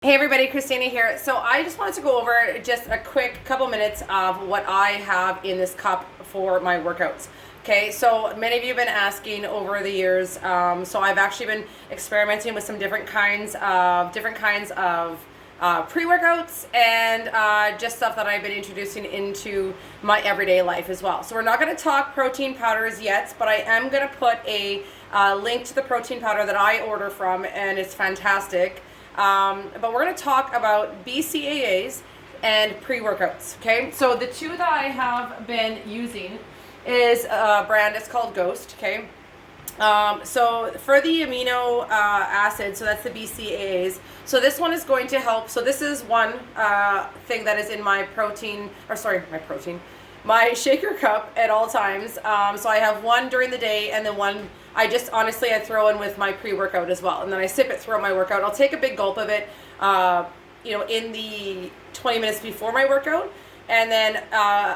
Hey everybody, Christina here. So I just wanted to go over just a quick couple minutes of what I have in this cup for my workouts. Okay, so many of you have been asking over the years. So I've actually been experimenting with some different kinds of pre-workouts and just stuff that I've been introducing into my everyday life as well. So we're not going to talk protein powders yet, but I am going to put a link to the protein powder that I order from, and it's fantastic. But we're going to talk about BCAAs and pre-workouts, okay? So the two that I have been using is a brand, it's called Ghost, okay? So for the amino acids, so that's the BCAAs. So this one is going to help. So this is one thing that is in my my shaker cup at all times. So I have one during the day, and then one I throw in with my pre-workout as well, and then I sip it throughout my workout. I'll take a big gulp of it, in the 20 minutes before my workout, and then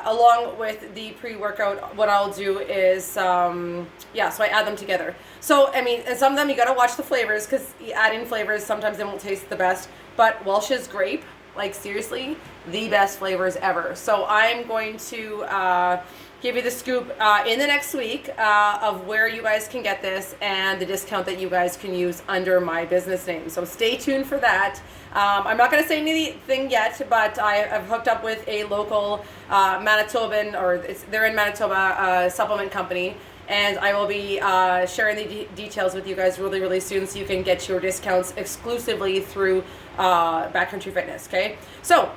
along with the pre-workout, what I'll do is, so I add them together. So I mean, and some of them you gotta watch the flavors, because adding flavors sometimes they won't taste the best. But Welch's grape, like seriously, the best flavors ever. So I'm going to give you the scoop in the next week of where you guys can get this and the discount that you guys can use under my business name. So stay tuned for that. I'm not going to say anything yet, but I've hooked up with a local Manitoban, they're in Manitoba, supplement company, and I will be sharing the details with you guys really, really soon, so you can get your discounts exclusively through Backcountry Fitness, okay? So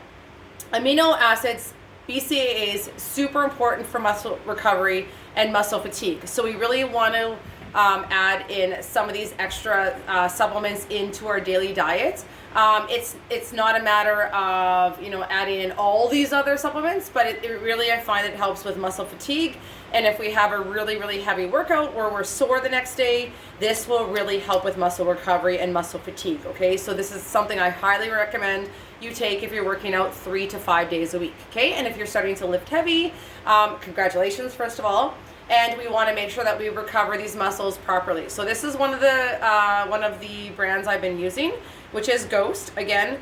amino acids, BCAAs, super important for muscle recovery and muscle fatigue. So we really want to add in some of these extra supplements into our daily diet. It's not a matter of adding in all these other supplements, but it really, I find it helps with muscle fatigue. And if we have a really, really heavy workout or we're sore the next day, this will really help with muscle recovery and muscle fatigue. Okay, so this is something I highly recommend you take if you're working out 3 to 5 days a week. Okay, and if you're starting to lift heavy, congratulations first of all. And we want to make sure that we recover these muscles properly. So this is one of the brands I've been using, which is Ghost. Again,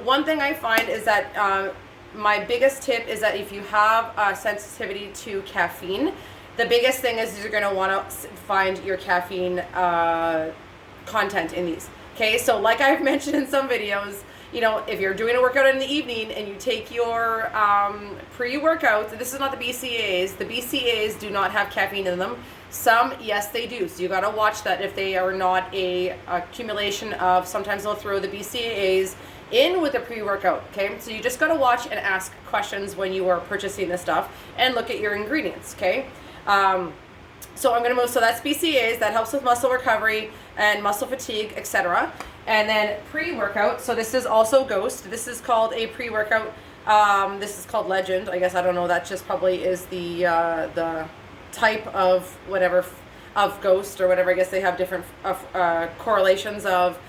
one thing I find is that my biggest tip is that if you have sensitivity to caffeine, the biggest thing is you're going to want to find your caffeine content in these. Okay, so like I've mentioned in some videos, if you're doing a workout in the evening and you take your pre-workout, this is not the BCAAs. The BCAAs do not have caffeine in them. Some, yes, they do. So you got to watch that if they are not a accumulation of, sometimes they'll throw the BCAAs in with a pre-workout, okay? So you just got to watch and ask questions when you are purchasing this stuff and look at your ingredients, okay? So I'm going to move, so that's BCAAs, that helps with muscle recovery and muscle fatigue, etc. And then pre-workout, so this is also Ghost. This is called a pre-workout. This is called Legend. I guess, I don't know, that just probably is the type of whatever, of Ghost or whatever. I guess they have different correlations of,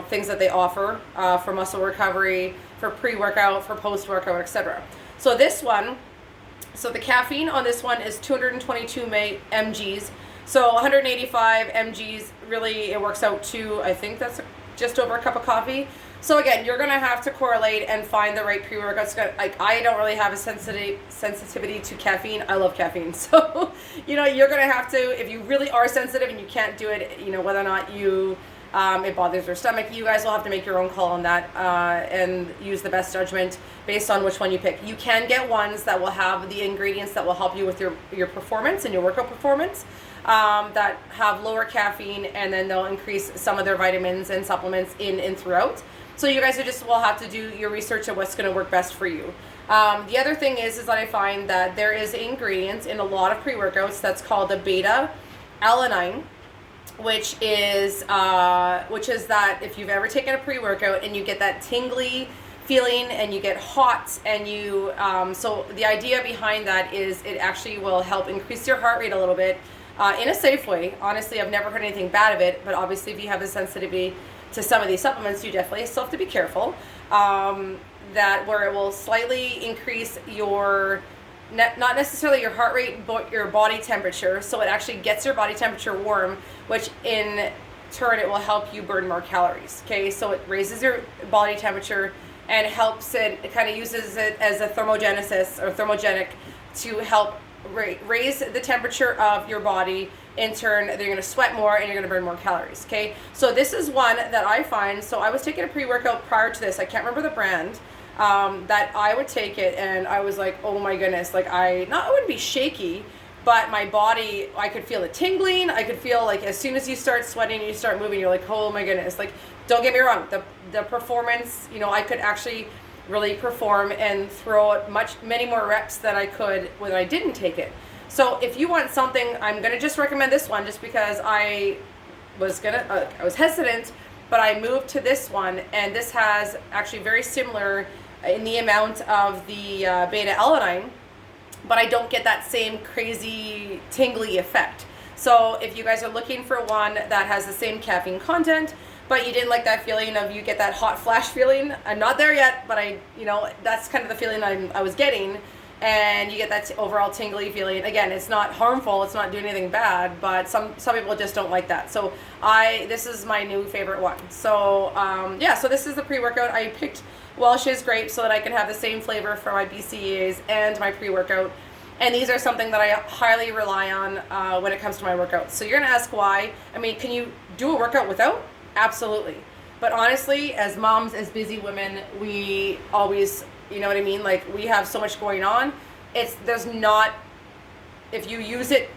things that they offer for muscle recovery, for pre-workout, for post-workout, etc. So this one, so the caffeine on this one is 222 mgs. So 185 mgs, really it works out to, I think that's just over a cup of coffee. So again, you're going to have to correlate and find the right pre-workouts. Like, I don't really have a sensitivity to caffeine. I love caffeine. So, you're going to have to, if you really are sensitive and you can't do it, whether or not it bothers your stomach, you guys will have to make your own call on that and use the best judgment based on which one you pick. You can get ones that will have the ingredients that will help you with your performance and your workout performance, that have lower caffeine, and then they'll increase some of their vitamins and supplements in and throughout. So you guys will have to do your research on what's going to work best for you. The other thing is that I find that there is ingredients in a lot of pre-workouts that's called the beta-alanine, which is that if you've ever taken a pre-workout and you get that tingly feeling and you get hot and you, so the idea behind that is it actually will help increase your heart rate a little bit in a safe way. Honestly, I've never heard anything bad of it, but obviously if you have a sensitivity to some of these supplements, you definitely still have to be careful, that where it will slightly increase your not necessarily your heart rate, but your body temperature. So it actually gets your body temperature warm, which in turn, it will help you burn more calories. Okay, so it raises your body temperature and helps it kind of uses it as a thermogenesis or thermogenic to help raise the temperature of your body. In turn, you're going to sweat more and you're going to burn more calories. Okay, so this is one that I find. So I was taking a pre-workout prior to this. I can't remember the brand. That I would take it and I was like, oh my goodness, like I wouldn't be shaky, but my body, I could feel it tingling. I could feel like as soon as you start sweating and you start moving, you're like, oh my goodness. Like, don't get me wrong, the performance, you know, I could actually really perform and throw out many more reps than I could when I didn't take it. So if you want something, I'm gonna just recommend this one just because I was hesitant, but I moved to this one, and this has actually very similar in the amount of the beta alanine, but I don't get that same crazy tingly effect. So if you guys are looking for one that has the same caffeine content, but you didn't like that feeling of you get that hot flash feeling, I'm not there yet, but that's kind of the feeling I was getting, and you get that overall tingly feeling. Again, it's not harmful, it's not doing anything bad, but some people just don't like that. So this is my new favorite one. So so this is the pre-workout. I picked Welch's Grape so that I can have the same flavor for my BCAAs and my pre-workout. And these are something that I highly rely on when it comes to my workouts. So you're gonna ask why. I mean, can you do a workout without? Absolutely. But honestly, as moms, as busy women, we always, you know what I mean? Like, we have so much going on. If you use it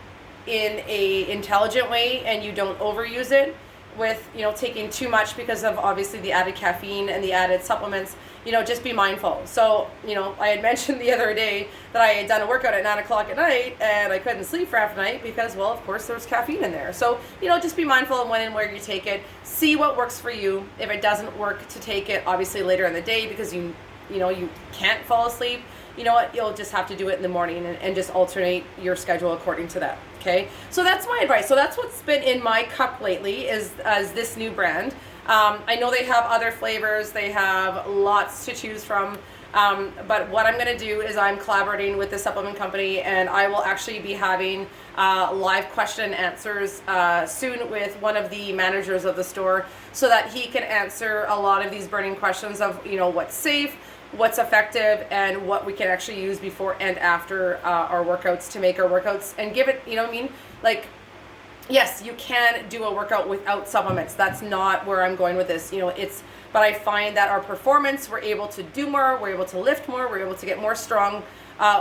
in a intelligent way and you don't overuse it with, taking too much because of obviously the added caffeine and the added supplements, just be mindful. So, I had mentioned the other day that I had done a workout at 9 o'clock at night and I couldn't sleep for half the night because, well, of course there was caffeine in there. So, just be mindful of when and where you take it. See what works for you. If it doesn't work, to take it obviously later in the day because you can't fall asleep, you know what, you'll just have to do it in the morning and just alternate your schedule according to that. Okay, so that's my advice. So that's what's been in my cup lately is this new brand. I know they have other flavors, they have lots to choose from, but what I'm going to do is I'm collaborating with the supplement company, and I will actually be having live question and answers soon with one of the managers of the store so that he can answer a lot of these burning questions of what's safe, what's effective, and what we can actually use before and after our workouts to make our workouts and give it, like, yes, you can do a workout without supplements. That's not where I'm going with this. But I find that our performance, we're able to do more, we're able to lift more, we're able to get more strong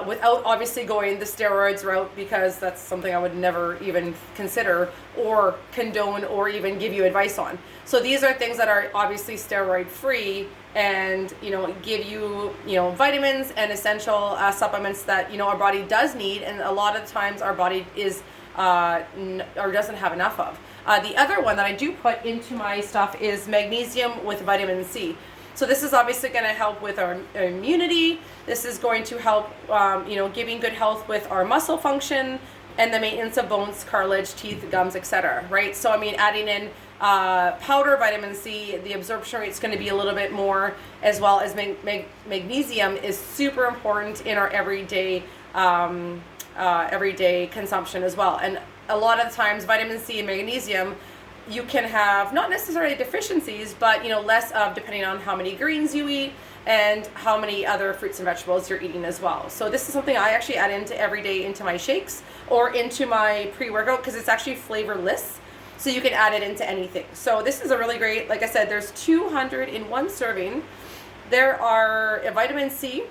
without obviously going the steroids route, because that's something I would never even consider or condone or even give you advice on. So these are things that are obviously steroid free and give you vitamins and essential supplements that our body does need, and a lot of the times our body is or doesn't have enough of. The other one that I do put into my stuff is magnesium with vitamin C. So this is obviously going to help with our immunity. This is going to help, giving good health with our muscle function and the maintenance of bones, cartilage, teeth, gums, etc. Right? So adding in powder vitamin C, the absorption rate is going to be a little bit more, as well as magnesium is super important in our everyday consumption as well. And a lot of the times vitamin C and magnesium, you can have not necessarily deficiencies, but less of, depending on how many greens you eat and how many other fruits and vegetables you're eating as well. So this is something I actually add into every day into my shakes or into my pre-workout, because it's actually flavorless, so you can add it into anything. So this is a really great, like I said, there's 200 in one serving. There are vitamin C,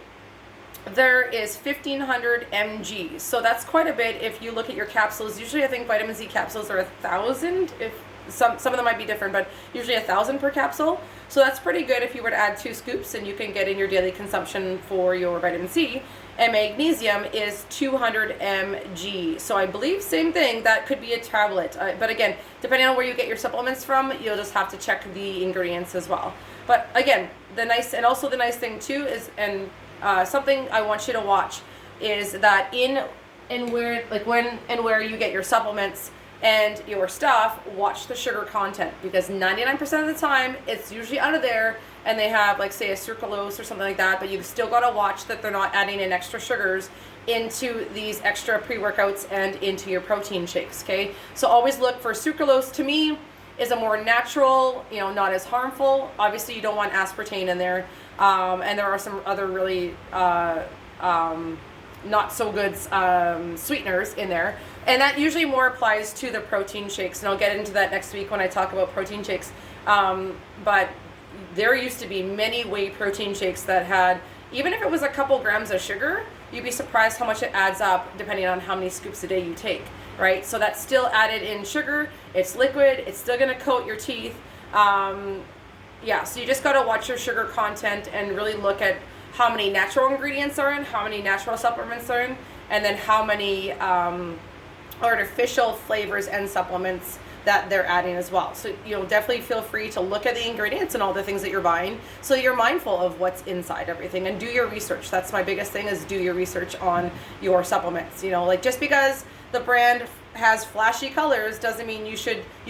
there is 1,500 mg, so that's quite a bit. If you look at your capsules, usually I think vitamin C capsules are 1,000. If some of them might be different, but usually 1,000 per capsule. So that's pretty good if you were to add 2 scoops, and you can get in your daily consumption for your vitamin C. And magnesium is 200 mg. So I believe same thing, that could be a tablet. But again, depending on where you get your supplements from, you'll just have to check the ingredients as well. But again, the nice thing too is, and something I want you to watch is that where you get your supplements and your stuff, watch the sugar content, because 99% of the time it's usually out of there and they have, like, say, a sucralose or something like that, but you've still got to watch that they're not adding in extra sugars into these extra pre-workouts and into your protein shakes. Okay, so always look for sucralose. To me, is a more natural, not as harmful. Obviously, you don't want aspartame in there, and there are some other really not so good sweeteners in there, and that usually more applies to the protein shakes, and I'll get into that next week when I talk about protein shakes. But there used to be many whey protein shakes that had, even if it was a couple grams of sugar, you'd be surprised how much it adds up depending on how many scoops a day you take, right? So that's still added in sugar, it's liquid, it's still gonna coat your teeth. Yeah, so you just gotta watch your sugar content and really look at how many natural ingredients are in, how many natural supplements are in, and then how many artificial flavors and supplements that they're adding as well. So definitely feel free to look at the ingredients and all the things that you're buying, so you're mindful of what's inside everything, and do your research. That's my biggest thing, is do your research on your supplements. Like, just because the brand has flashy colors doesn't mean you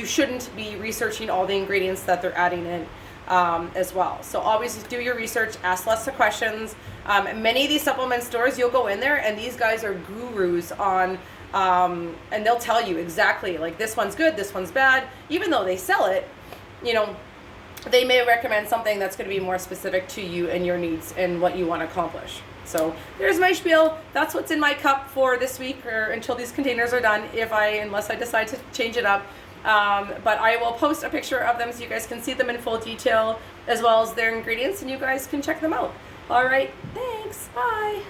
shouldn't be researching all the ingredients that they're adding in as well. So always do your research, ask lots of questions. Many of these supplement stores, you'll go in there and these guys are gurus on and they'll tell you exactly, like, this one's good, this one's bad. Even though they sell it, they may recommend something that's going to be more specific to you and your needs and what you want to accomplish. So there's my spiel. That's what's in my cup for this week, or until these containers are done, unless I decide to change it up. But I will post a picture of them so you guys can see them in full detail, as well as their ingredients, and you guys can check them out. All right, thanks, bye.